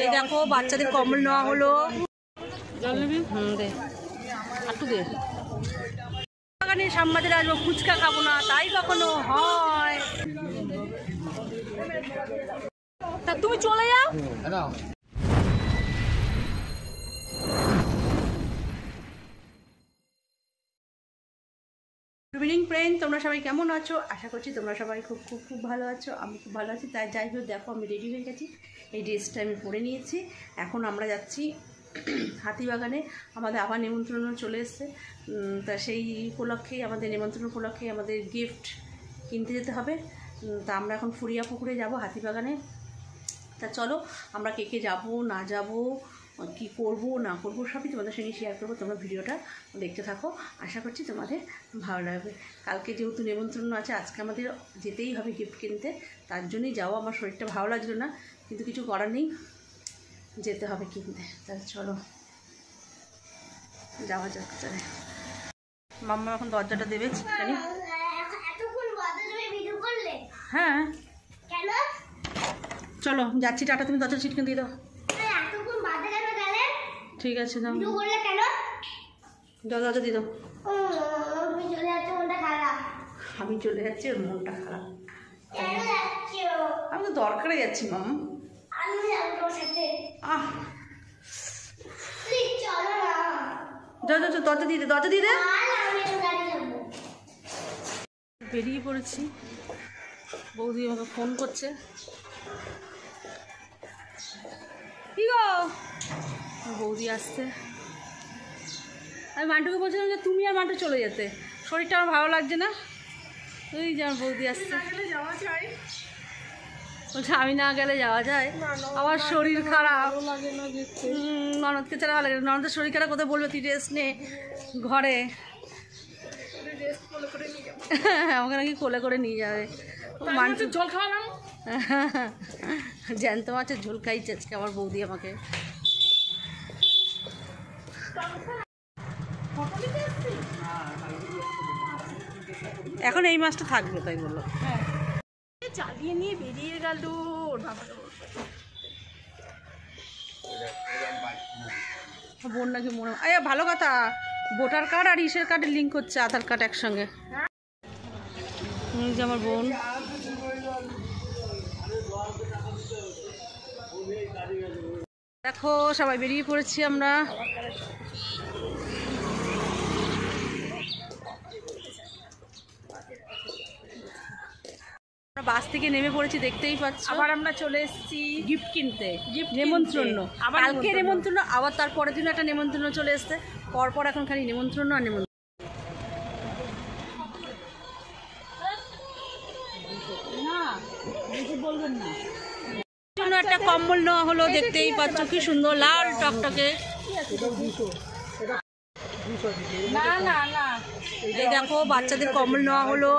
এই দেখো বাচ্চাদের কম্বল নেওয়া হলো। জল নিবি? দে একটু দে। বাগানে শ্যামবাজারে আসবো, ফুচকা খাবো না, তাই কখনো হয়? তা তুমি চলে যাও। গুড ইভিনিং ফ্রেন্ড, তোমরা সবাই কেমন আছো? আশা করছি তোমরা সবাই খুব খুব খুব ভালো আছো। আমি খুব ভালো আছি। তাই যাই হোক, দেখো আমি রেডি হয়ে গেছি, এই ড্রেসটা আমি পরে নিয়েছি। এখন আমরা যাচ্ছি হাতিবাগানে। আমাদের আবার নিমন্ত্রণ চলে এসছে, তা সেই উপলক্ষেই আমাদের নিমন্ত্রণ উপলক্ষে আমাদের গিফট কিনতে যেতে হবে। তা আমরা এখন ফুরিয়া পুকুরে যাব হাতিবাগানে। তা চলো আমরা কে কে যাবো না যাব, কি করব না করব সবই তোমাদের সঙ্গে শেয়ার করবো। তোমরা ভিডিওটা দেখতে থাকো, আশা করছি তোমাদের ভালো লাগবে। কালকে যেহেতু নিমন্ত্রণ আছে, আজকে আমাদের যেতেই হবে গিফট কিনতে, তার জন্যই যাওয়া। আমার শরীরটা ভালো লাগলো না, কিন্তু কিছু করার নেই, যেতে হবে কিনতে। তাহলে চলো যাওয়া যাক। চলে মাম্মা এখন দরজাটা দেবে, জানি। হ্যাঁ চলো যাচ্ছি, টাটা। তুমি দরজা ছিটকে দিয়ে দাও। ঠিক আছে দাও, দরজা দিয়ে দাও। আমি চলে যাচ্ছি, ওর মনটা খারাপ। আমি তো দরকারে যাচ্ছি মাম। দরজা দিয়ে দে, দরজা দিয়ে দে। বেরিয়ে পড়েছি, বৌদি আমাকে ফোন করছে। কি গো? বৌদি আসছে। আমি মান্টুকে বলছিলাম যে তুমি আর মান্টু চলে যেতে, শরীরটা আমার ভালো লাগছে না। ওই যে আমার বৌদি আসছে, বলছে আমি না গেলে যাওয়া যায়, আমার শরীর খারাপ। ননদকে ছাড়া ভালো লাগে, ননদের শরীর খারাপ কোথায় বলবে তুই রেস্ট নে ঘরে। আমাকে নাকি কোলে করে নিয়ে যাবে। মান্টু জল খাওয়ালাম, জ্যান্ত মাছের ঝোল খাইছে আজকে আমার বৌদি আমাকে। এখন এই মাছটা থাকবে তাই বললো, চালিয়ে নিয়ে বেরিয়ে গেল। বোন নাকি মনে ভালো কথা, ভোটার কার্ড আর ইসের কার্ডের লিঙ্ক হচ্ছে, আধার কার্ড একসঙ্গে। যে আমার বোন দেখো, সবাই বেরিয়ে পড়েছি আমরা। বাস থেকে নেমে পড়েছি, দেখতেই পাচ্ছ। আবার আমরা চলে এসেছি গিফট কিনতে, গিফট নেমন্ত্রণ। কালকে নেমন্ত্রণ, আবার তারপরের দিন একটা নেমন্ত্রণ চলে এসছে, পরপর এখন খালি নেমন্ত্রণ আর নেমন্ত্রণ। বলবেন না, একটা কম্বল নেওয়া হলো, দেখতেই পাচ্ছ কি সুন্দর লাল টকটকে। এই দেখো বাচ্চাদের কম্বল নেওয়া হলো।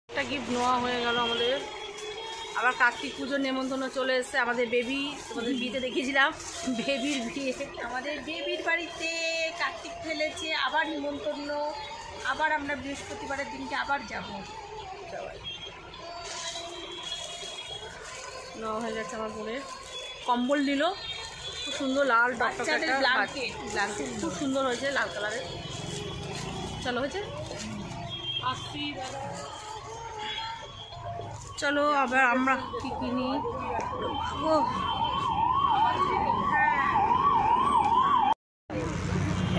একটা গিফট নেওয়া হয়ে গেল আমাদের। আবার কার্তিক পুজোর নেমন্তন্ন চলে এসছে। আমাদের বেবি, তোমাদের বিয়েতে দেখিয়েছিলাম, বেবির বিয়ে, আমাদের বেবির বাড়িতে কার্তিক ফেলেছে, আবার নিমন্তন্ন। আবার আমরা বৃহস্পতিবারের দিনকে আবার যাব। নেওয়া হয়ে গেছে আমার বোনের। কম্বল নিল, খুব সুন্দর লাল ব্ল্যাঙ্কেট, খুব সুন্দর হয়েছে, লাল কালারের। চলো হয়েছে, চলো আবার আমরা কি কিনি।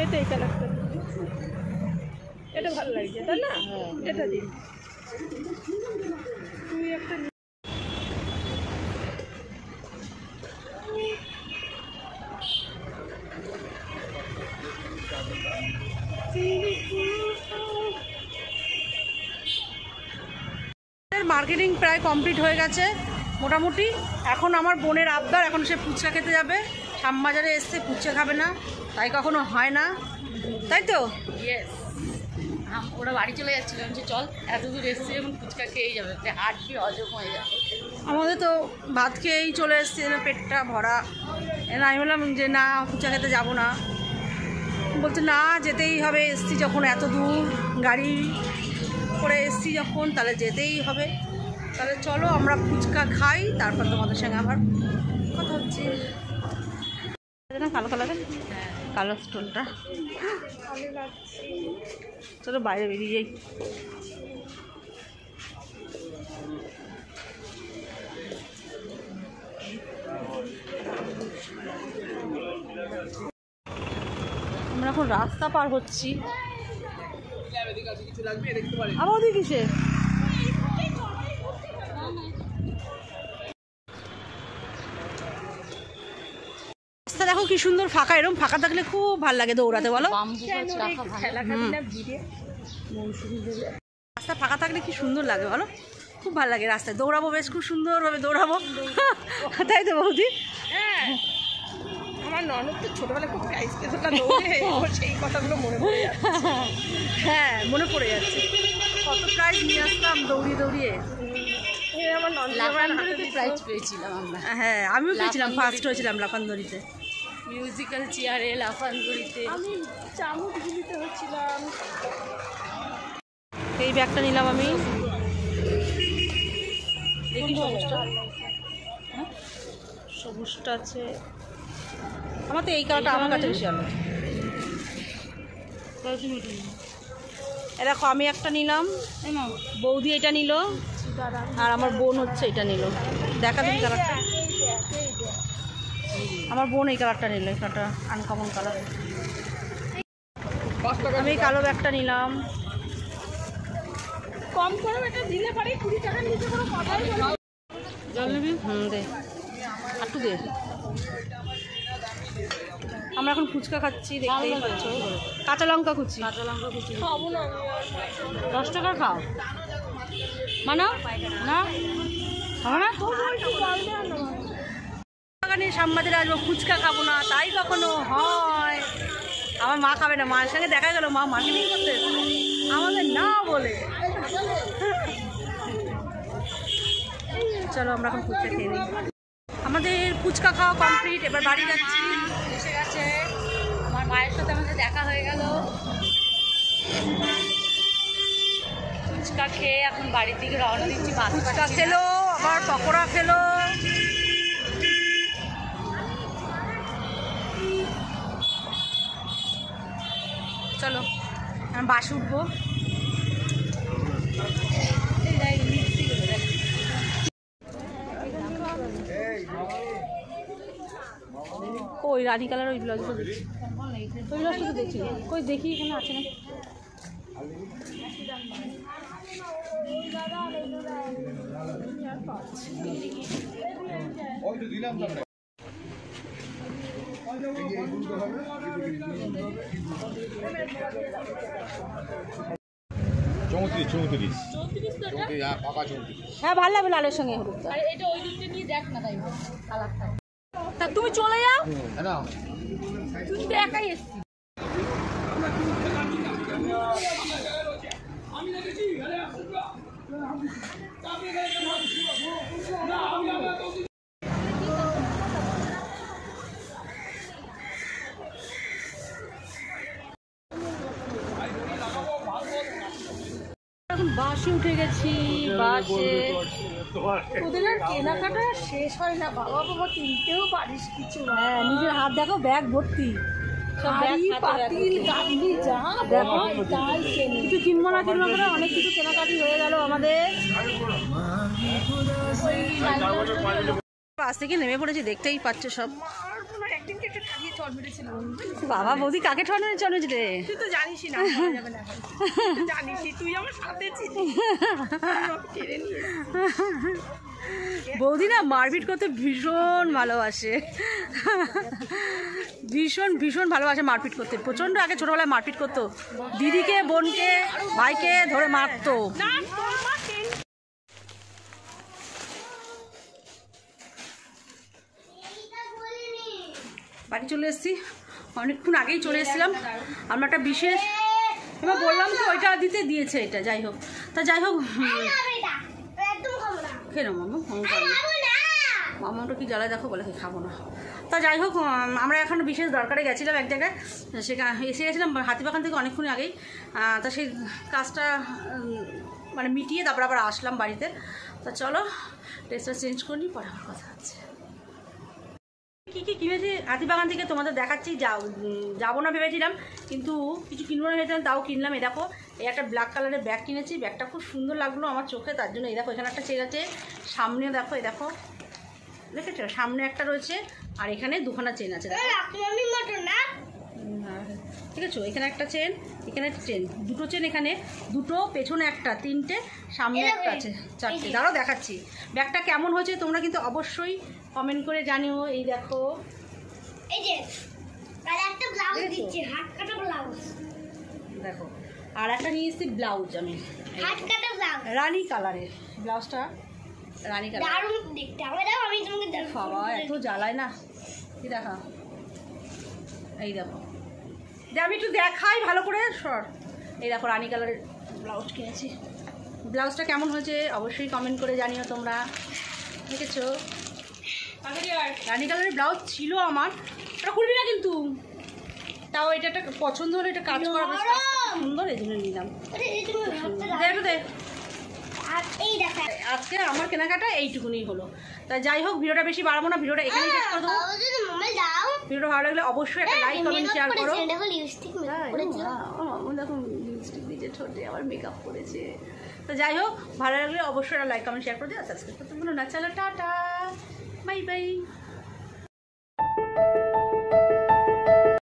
এটা এই কালারটা, এটা ভালো লাগছে তাই না? এটা দিন তুই একটা। মার্কেটিং প্রায় কমপ্লিট হয়ে গেছে মোটামুটি। এখন আমার বোনের আবদার, এখন সে ফুচকা খেতে যাবে। শ্যামবাজারে এসছে, ফুচকা খাবে না, তাই কখনো হয় না, তাই তো? ইয়েস, ওরা বাড়ি চলে যাচ্ছিল, যে চল এত দূর এসছে এখন ফুচকা খেয়েই যাবে, হাঁটবি হজম হয়ে যাবে। আমাদের তো ভাত খেয়েই চলে এসছে, পেটটা ভরা। আমি বললাম যে না, ফুচকা খেতে যাবো না। বলছে না যেতেই হবে, এসছি যখন এত দূর, গাড়ি করে এসছি যখন তাহলে যেতেই হবে। তাহলে চলো আমরা ফুচকা খাই, তারপর তোমাদের সঙ্গে আবার কথা হচ্ছে। না কালো কালারের কালো স্টোনটা, চলো বাইরে বেরিয়ে যাই। আমরা এখন রাস্তা পার হচ্ছি। আবার ওদিকে কিসে? রাস্তা দেখো কি সুন্দর ফাঁকা, এরকম ফাঁকা থাকলে খুব ভালো লাগে দৌড়াতে, বলো? রাস্তা ফাঁকা থাকলে কি সুন্দর লাগে বলো, খুব ভালো লাগে। রাস্তায় দৌড়াবো, বেশ খুব সুন্দরভাবে দৌড়াবো, তাই তো বৌদি? হ্যাঁ, আমার ননদ তো ছোটবেলায় খুব প্রাইজ পেয়েছিল দৌড়ে, সেই কথাগুলো মনে পড়ে যাচ্ছে। হ্যাঁ মনে পড়ে যাচ্ছে, কত প্রাইজ নিয়ে আসতাম দৌড়িয়ে দৌড়িয়ে। আমার ননদ প্রাইজ পেয়েছিলাম আমরা। হ্যাঁ আমিও পেয়েছিলাম, ফার্স্ট হয়েছিলাম লাফানদড়িতে, মিউজিক্যাল চেয়ারে, লাফানদড়িতে। আমি চামচ ঝুলিতে হচ্ছিলাম। এই ব্যাগটা নিলাম আমি, দেখি সবুজটা, সবুজটা আছে আমার তো, এই কালারটা আমার কাছে বেশি ভালো। দেখো আমি একটা নিলাম, বৌদি এটা নিল, আর আমার বোন হচ্ছে এটা নিল। দেখা দিন কালারটা, আমার বোন এই কালারটা নিল, এই কালারটা আনকমন কালার। আমি কালো ব্যাগটা নিলাম। কম করে এটা দিলে পারে 20 টাকা নিচে কোনো কথাই বলো। জল নিবি? দে একটু দে। আমরা এখন ফুচকা খাচ্ছি, দেখতেই পাচ্ছ, কাঁচা লঙ্কা কুচি। কাঁচা লঙ্কা কুচি খাবো না, 10 টাকা খাও মানা না, খাবো না। বাগানে সামবাজারে আসবো, ফুচকা খাবো না, তাই কখনো হয়? আমার মা খাবে না, মায়ের সঙ্গে দেখা গেল মা মার্কেটিং করতে আমাদের না বলে। চলো আমরা এখন ফুচকা খেয়ে নিই। আমাদের ফুচকা খাওয়া কমপ্লিট, এবার বাড়ি যাচ্ছি। এসে গেছে, আমার মায়ের সাথে আমাদের দেখা হয়ে গেল। ফুচকা খেয়ে এখন বাড়ির দিকে রওনা দিচ্ছি। ফুচকা খেলো, আবার পকোড়া খেলো। চলো বাস উঠবো। ওই রানী কালার ওই ব্লাউজটা দেখছি, ওই ব্লাউজটা তো দেখছি, কই দেখি এখানে আছে না। হ্যাঁ ভালো লাগবে লালের সঙ্গে হলুদটা। তা তুমি চলে যাও, তুমি তো একাই এসছি। এখন বাসে উঠে গেছি, বাসে ওদের আর কেনাকাটা শেষ হয় না। বাবা বাবা কিনতেও পারিস কিছু। হ্যাঁ নিজের হাত দেখো, ব্যাগ ভর্তি, কিছু কিনবো না কিনবো করে অনেক কিছু কেনাকাটি হয়ে গেল আমাদের। বাস থেকে নেমে পড়েছি, দেখতেই পাচ্ছ সব। বাবা বৌদি কাকে ঠন চলেছে রে? তুই তো জানিসই না, জানিসই তুই আমার সাথে ছিলি। বৌদি না মারপিট করতে ভীষণ ভালোবাসে, ভীষণ ভীষণ ভালোবাসে মারপিট করতে। প্রচণ্ড আগে ছোটবেলায় মারপিট করতো, দিদিকে, বোনকে, ভাইকে ধরে মারতো। বাড়ি চলে এসেছি, অনেকক্ষণ আগেই চলে এসেছিলাম। আমরা একটা বিশেষ, এবার বললাম তো ওইটা দিতে দিয়েছে, এটা যাই হোক। তা যাই হোক খেয়ে নাও মামা, মামাটা কি জ্বালায় দেখো, বলে খাবো না। তা যাই হোক আমরা এখন বিশেষ দরকারে গেছিলাম এক জায়গায়, সেখানে এসে গেছিলাম হাতিবাগান থেকে অনেকক্ষণ আগেই। তা সেই কাজটা মানে মিটিয়ে তারপর আবার আসলাম বাড়িতে। তো চলো ড্রেসটা চেঞ্জ করে নিই, পরে আমার কথা হচ্ছে। কী কী কিনেছি হাতিবাগান থেকে তোমাদের দেখাচ্ছি। যাবো না ভেবেছিলাম, কিন্তু কিছু কিনবো না ভেবেছিলাম, তাও কিনলাম। এই দেখো, এই একটা ব্ল্যাক কালারের ব্যাগ কিনেছি, ব্যাগটা খুব সুন্দর লাগলো আমার চোখে, তার জন্য এই দেখো এখানে একটা চেন আছে, সামনেও দেখো, এই দেখো দেখেছো সামনে একটা রয়েছে, আর এখানে দুখানা চেন আছে দেখো, ঠিক আছে। এখানে একটা চেন, এখানে চেন, দুটো চেন, এখানে দুটো, পেছনে একটা, তিনটে, সামনে একটা আছে, চারটে। দাঁড়াও দেখাচ্ছি ব্যাগটা কেমন হয়েছে, তোমরা কিন্তু অবশ্যই কমেন্ট করে জানিও। এই দেখো, এই যে একটা ব্লাউজ দিচ্ছে, হাত কাটা ব্লাউজ দেখো, আর একটা নিয়ে এসেছি ব্লাউজ আমি, হাত কাটা ব্লাউজ, রানী কালারের ব্লাউজটা, রানী কালার, দারুণ দেখতে। আমি তোমাকে দেখাবো, বাবা এত জ্বালায় না, কি দেখা, এই দেখো, আমি একটু দেখাই ভালো করে সর। এই দেখো রানী কালারের ব্লাউজ কিনেছি, ব্লাউজটা কেমন হয়েছে অবশ্যই কমেন্ট করে জানিও তোমরা, দেখেছো। রানী কালারের ব্লাউজ ছিল আমার, ওটা খুলবি না কিন্তু, তাও এটা একটা পছন্দ হলো, এটা কাজ করা বেশ সুন্দর, এই জন্য নিলাম। দেখো দেখ, আজকে আমার কেনাকাটা এইটুকুনি হলো। তাই যাই হোক, ভিডিওটা বেশি বাড়াবো না, ভিডিওটা এখানেই শেষ করে দেবো। ভিডিওটা ভালো লাগলে অবশ্যই একটা লাইক কমেন্ট শেয়ার করো। দেখো লিপস্টিক দিয়েছে ঠোঁটে, আবার মেকআপ করেছে। তো যাই হোক, ভালো লাগলে অবশ্যই একটা লাইক কমেন্ট শেয়ার করে দিও, সাবস্ক্রাইব করতে ভুলো না। চলো টাটা, বাই বাই।